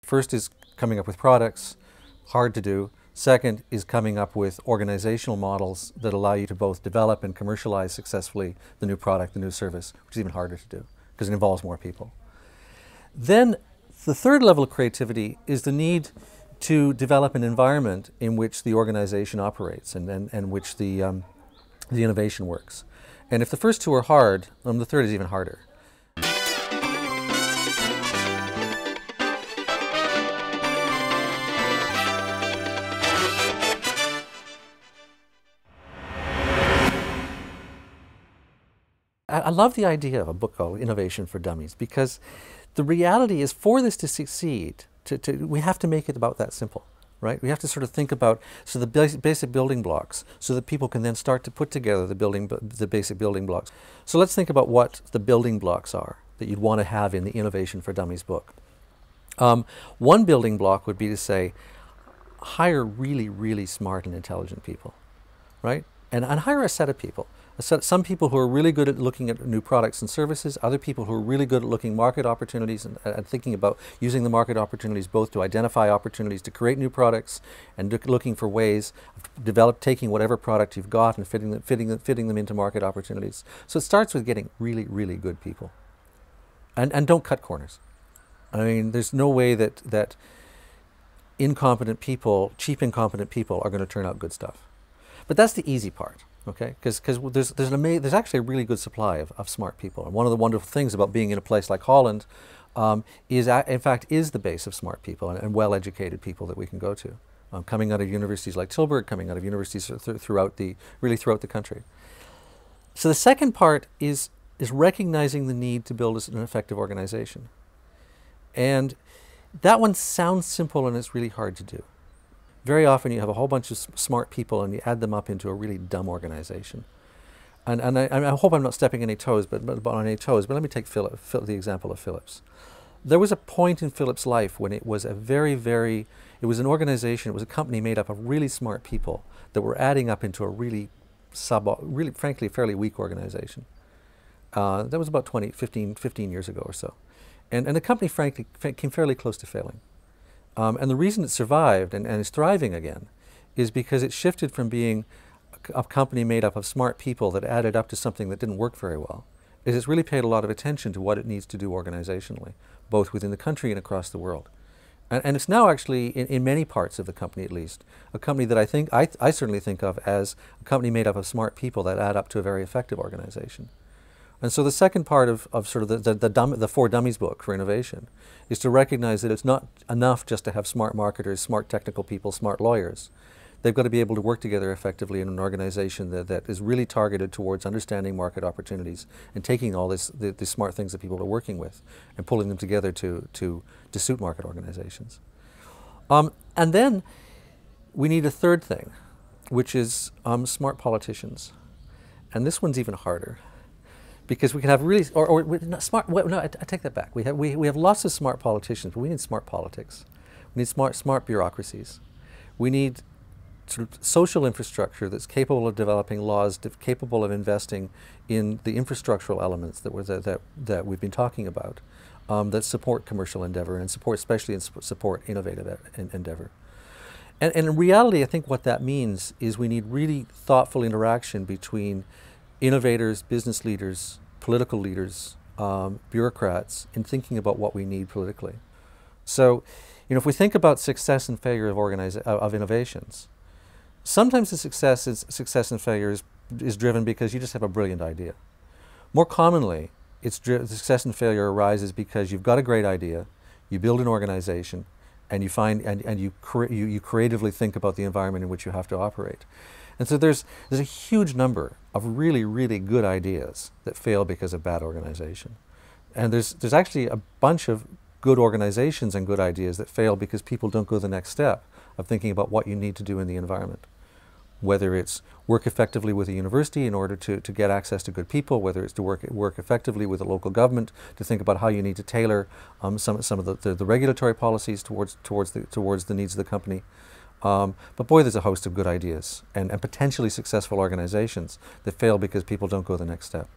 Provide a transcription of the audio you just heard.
First is coming up with products, hard to do. Second is coming up with organizational models that allow you to both develop and commercialize successfully the new product, the new service, which is even harder to do because it involves more people. Then the third level of creativity is the need to develop an environment in which the organization operates and which the innovation works. And if the first two are hard, the third is even harder. I love the idea of a book called Innovation for Dummies, because the reality is, for this to succeed, we have to make it about that simple, right? We have to sort of think about the basic building blocks so that people can then start to put together the basic building blocks. So let's think about what the building blocks are that you'd want to have in the Innovation for Dummies book. One building block would be to say, hire really, really smart and intelligent people, right? And hire a set of people. Some people who are really good at looking at new products and services, other people who are really good at looking market opportunities and thinking about using the market opportunities both to identify opportunities to create new products and looking for ways of taking whatever product you've got and fitting them into market opportunities. So it starts with getting really, really good people. And don't cut corners. I mean, there's no way that incompetent people, cheap incompetent people, are going to turn out good stuff. But that's the easy part. Okay, because there's actually a really good supply of smart people, and one of the wonderful things about being in a place like Holland is the base of smart people and well-educated people that we can go to, coming out of universities like Tilburg, coming out of universities throughout the country. So the second part is recognizing the need to build an effective organization, and that one sounds simple and it's really hard to do. Very often you have a whole bunch of smart people and you add them up into a really dumb organization. And I hope I'm not stepping on any toes, but let me take the example of Philips. There was a point in Philips' life when it was it was an organization, it was a company made up of really smart people that were adding up into a really frankly, fairly weak organization. That was about 15 years ago or so. And the company, frankly, came fairly close to failing. And the reason it survived and is thriving again is because it shifted from being a company made up of smart people that added up to something that didn't work very well. It's really paid a lot of attention to what it needs to do organizationally, both within the country and across the world. And it's now actually, in many parts of the company at least, a company that I certainly think of as a company made up of smart people that add up to a very effective organization. And so the second part of sort of the For Dummies book for innovation is to recognize that it's not enough just to have smart marketers, smart technical people, smart lawyers. They've got to be able to work together effectively in an organization that is really targeted towards understanding market opportunities and taking all the smart things that people are working with and pulling them together to suit market organizations. And then we need a third thing, which is smart politicians. And this one's even harder. Because we can have really, not smart. No, I take that back. We have lots of smart politicians, but we need smart politics. We need smart bureaucracies. We need sort of social infrastructure that's capable of developing laws, capable of investing in the infrastructural elements that we've been talking about, that support commercial endeavor and support innovative endeavor. And in reality, I think what that means is we need really thoughtful interaction between innovators, business leaders, political leaders, bureaucrats, in thinking about what we need politically. So, if we think about success and failure of innovations, sometimes the success and failure is driven because you just have a brilliant idea. More commonly, the success and failure arises because you've got a great idea, you build an organization, and you creatively think about the environment in which you have to operate. And so there's a huge number of really, really good ideas that fail because of bad organization. And there's actually a bunch of good organizations and good ideas that fail because people don't go the next step of thinking about what you need to do in the environment. Whether it's work effectively with a university in order to get access to good people, whether it's to work effectively with a local government to think about how you need to tailor some of the regulatory policies towards the needs of the company. But boy, there's a host of good ideas and potentially successful organizations that fail because people don't go the next step.